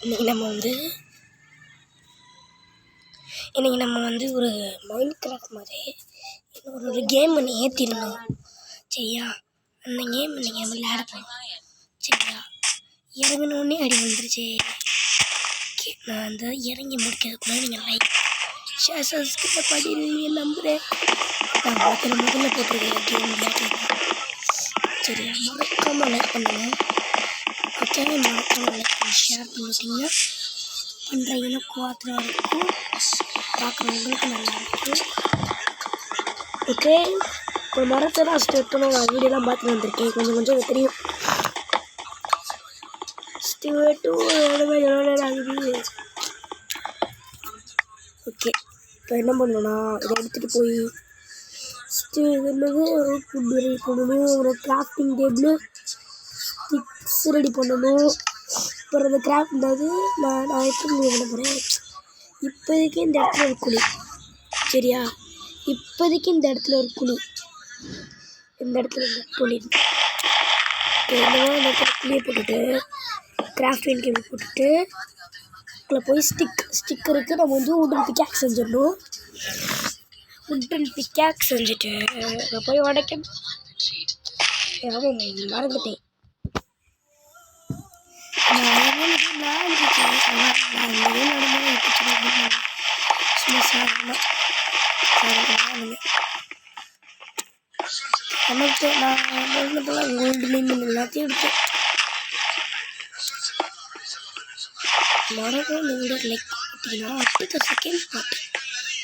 இன்றைக்கி நம்ம வந்து ஒரு மைண்ட் கிராஃப்ட் மாதிரி ஒரு கேம் ஒன்று ஏற்றிருந்தோம். சரியா? அந்த கேம் இன்றைக்கி நம்ம விளையாட போகிறோம். சரியா? இறங்கினோடனே அடி வந்துருச்சு. நான் வந்து இறங்கி முடிக்கிறதுக்குள்ள நீங்கள் லைக் ஷேர் சப்ஸ்கிரைப் பண்ணிடுவீங்க நம்புகிறேன். நான் முதல்ல போட்டிருக்கேன் கேம் விளையாட்டு. சரியா? மறக்காமல் லைக் பண்ணுங்கள். ஓகே, மறக்காமல் லைக் பண்ணி ஷேர் பண்ணிட்டீங்கன்னா பண்ணுற எனக்கும் ஆத்திரம் இருக்கும், பார்க்குறவங்களுக்கு நல்லாயிருக்கும். ஓகே, இப்போ மரத்தை தான் ஸ்டெட்டணும். நான் வீடியோலாம் பார்த்துட்டு வந்திருக்கேன். கொஞ்சம் தெரியும். ஸ்டேட்டு ஆகுது. ஓகே, இப்போ என்ன பண்ணணும்னா இதை எடுத்துகிட்டு போய் ஃபுட் ரெடி பண்ணணும். ஒரு கிராஃப்டிங் டேபிள் ஸ்டிக்ஸ் ரெடி பண்ணணும். அப்புறம் அந்த கிராஃப்ட் வந்து நான் எப்படி பண்ண போகிறேன். இப்போதைக்கு இந்த இடத்துல ஒரு குழி. சரியா? இப்போதைக்கு இந்த இடத்துல ஒரு குழி. இந்த இடத்துல குழி இந்த இடத்துல குழியை போட்டுட்டு கிராஃப்டிங் டேபிள் போட்டுட்டு அதில் போய் ஸ்டிக் இருக்குது. நம்ம வந்து உடன் பிக்காக்ஸ் செஞ்சிடணும். உடன் பிக்காக்ஸ் செஞ்சுட்டு போய் உடைக்க மறந்துட்டேன். நமக்கு நான் கோல்டு மீன் எல்லாத்தையும் எடுத்தேன். மறக்கும் நீங்கள் லைக் பார்த்தீங்கன்னா அடுத்த செகண்ட் பார்ட்டு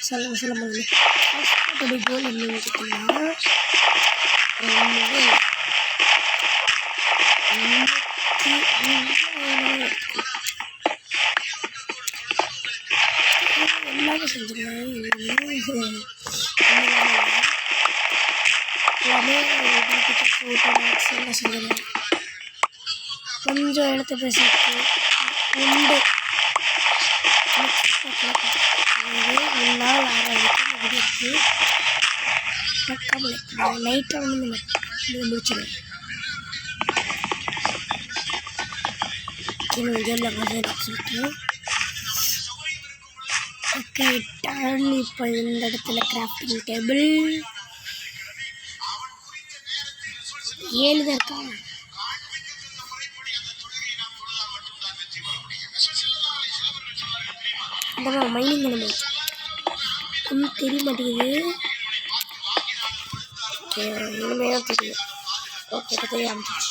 சொல்ல முடியல. ஃபஸ்ட் பார்ட்டோட கோல் என்னன்னு கேட்டிங்கன்னா எல்லாமே செஞ்சுருவேன். எல்லாமே எல்லாம் செஞ்சுருவேன். கொஞ்சம் இடத்த பேசிட்டு உண்டு 1 நாள் ஆரம்பிக்க வீடியோ இருக்குது. நைட்டாக வந்து முடிச்சிடுவேன். கேமில் கொஞ்சம் சொல்லிட்டு ஓகே டன். இப்போ இந்த இடத்துல கிராஃப்டிங் டேபிள் 7 தான் இருக்கா. இந்த மைனிங் நம்ம ஒன்றும் தெரிய மாட்டேங்குது. ஓகே, இனிமேல் தெரியும். ஓகே, தெரிய ஆரம்பிச்சிச்சு.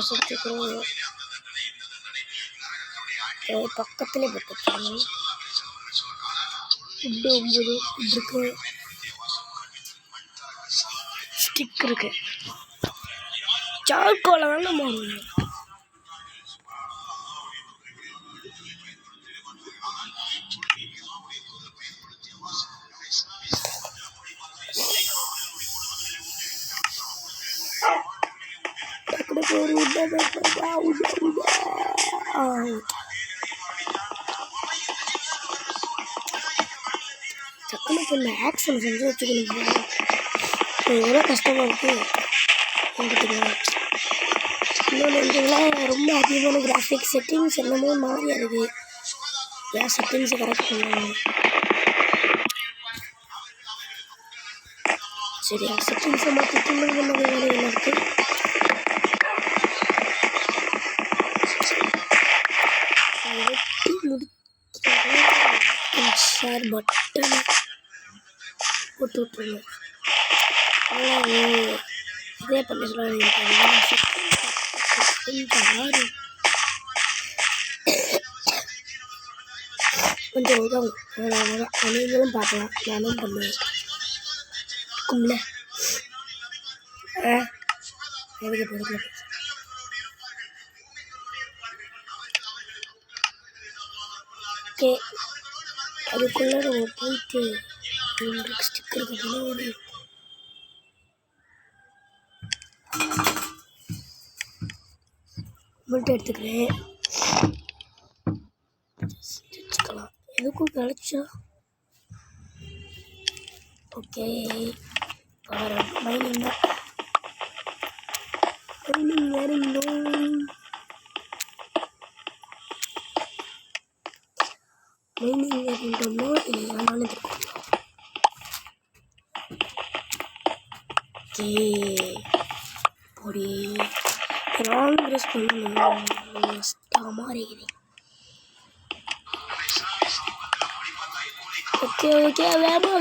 சுற்றிக்கிறோம். பக்கத்துலேயே போட்டுருக்காங்க. ஃபுட்டு 9 இருக்கு. ஸ்டிக் இருக்கு. சார்கோலை தான் நம்ம டக்குனுக்கு இந்த ஆக்ஷன் செஞ்சு வச்சுக்கணும். எவ்வளோ கஷ்டமாக இருக்குது எடுத்துக்கலாம். இன்னொன்று இதெல்லாம் ரொம்ப அதிகமான கிராஃபிக்ஸ் செட்டிங்ஸ் எல்லாமே மாறி ஆகுது. ஏன் செட்டிங்ஸை கரெக்ட் பண்ணுவாங்க. சரியா? செட்டிங்ஸை மாற்றிட்டு இன்னும் நம்ம வேலைகள் இருக்குது. ஷேர் பட்டன் போட்டு விட்டுருங்க. இதே பண்ண சொல்லுவாங்க. கொஞ்சம் உதவும். நீங்களும் பார்க்கலாம். நானும் பண்ணுவேன். இருக்கும்ல எதுக்கு போடுறது. ஓகே, அதுக்குள்ளே நம்ம போயிட்டு ஸ்டிக்கர் ஒரு மட்டும் எடுத்துக்கிறேன். வச்சுக்கலாம். எதுக்கும் கழிச்சா ஓகே. மைனிங் தான். மைனிங் வேறு மைனிங் அப்படின்றோம்னா இது ஏன்னாலும் இருக்கும். ஓகே பொடி ராங் ப்ரெஸ் பண்ணணும் மாறிக்கிறேன். ஓகே ஓகே வேமா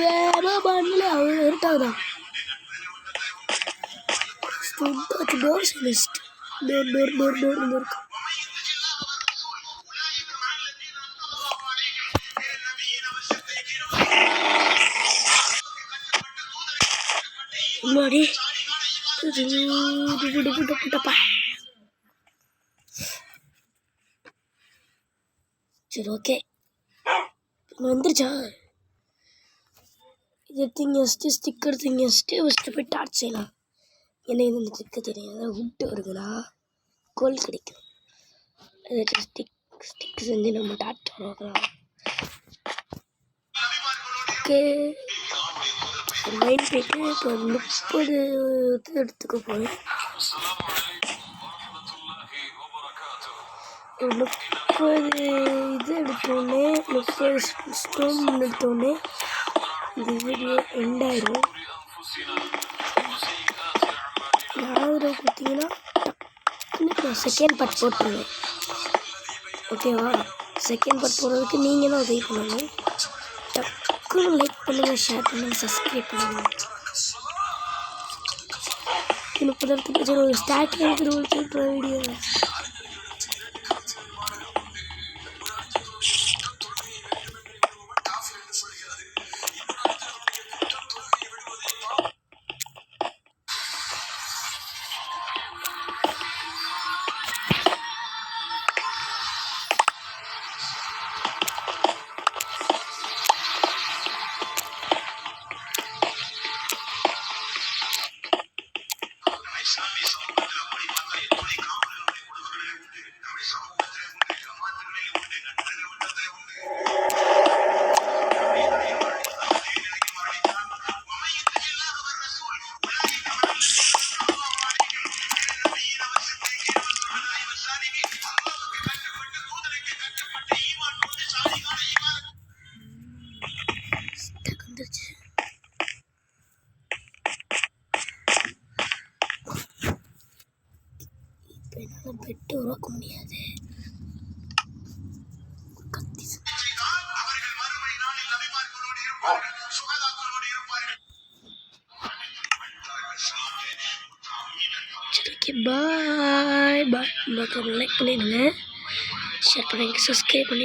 பண்ணல அவர் இருட்டாதான் டோர் செலிஸ்ட் டோர் இருக்கு. முன்னாடி சரி ஓகே வந்துருச்சா? இது எடுத்து வச்சுட்டு ஸ்டிக்கர் எடுத்து வச்சுட்டு போய் டார்ச் செய்யலாம். ஏன்னா இது இந்த ஸ்டிக்கர் தெரியும். அதாவது விட்டு வருதுன்னா கோல் கிடைக்கும். அதை ஸ்டிக் செஞ்சு நம்ம டார்ச் வரலாம். ஓகே லைன் போயிட்டு இப்போ 30 எடுத்துக்க போகிறேன். 30 இது எடுத்தோடனே 30 ஸ்டோன் எடுத்தோடனே இந்த வீடியோ எண்ட் ஆயிரும். யாரும் பார்த்தீங்கன்னா டக்குன்னு செகண்ட் பார்ட் போட்டுருவேன். ஓகேவா? செகண்ட் பார்ட் போடுறதுக்கு நீங்கள் தான் உதவி பண்ணணும். டக்குன்னு லைக் பண்ணுங்கள், ஷேர் பண்ணுங்கள், சப்ஸ்கிரைப் பண்ணுங்கள். 30 இடத்துக்கு சரி ஒரு ஸ்டார்டிங் எடுத்துகிட்டு வீடியோ என்னால் பெட்டு உருவாக்க முடியாது. சரி பாய் லைக் பண்ணிடுங்க, ஷேர் பண்ணுங்க, சப்ஸ்கிரைப் பண்ணி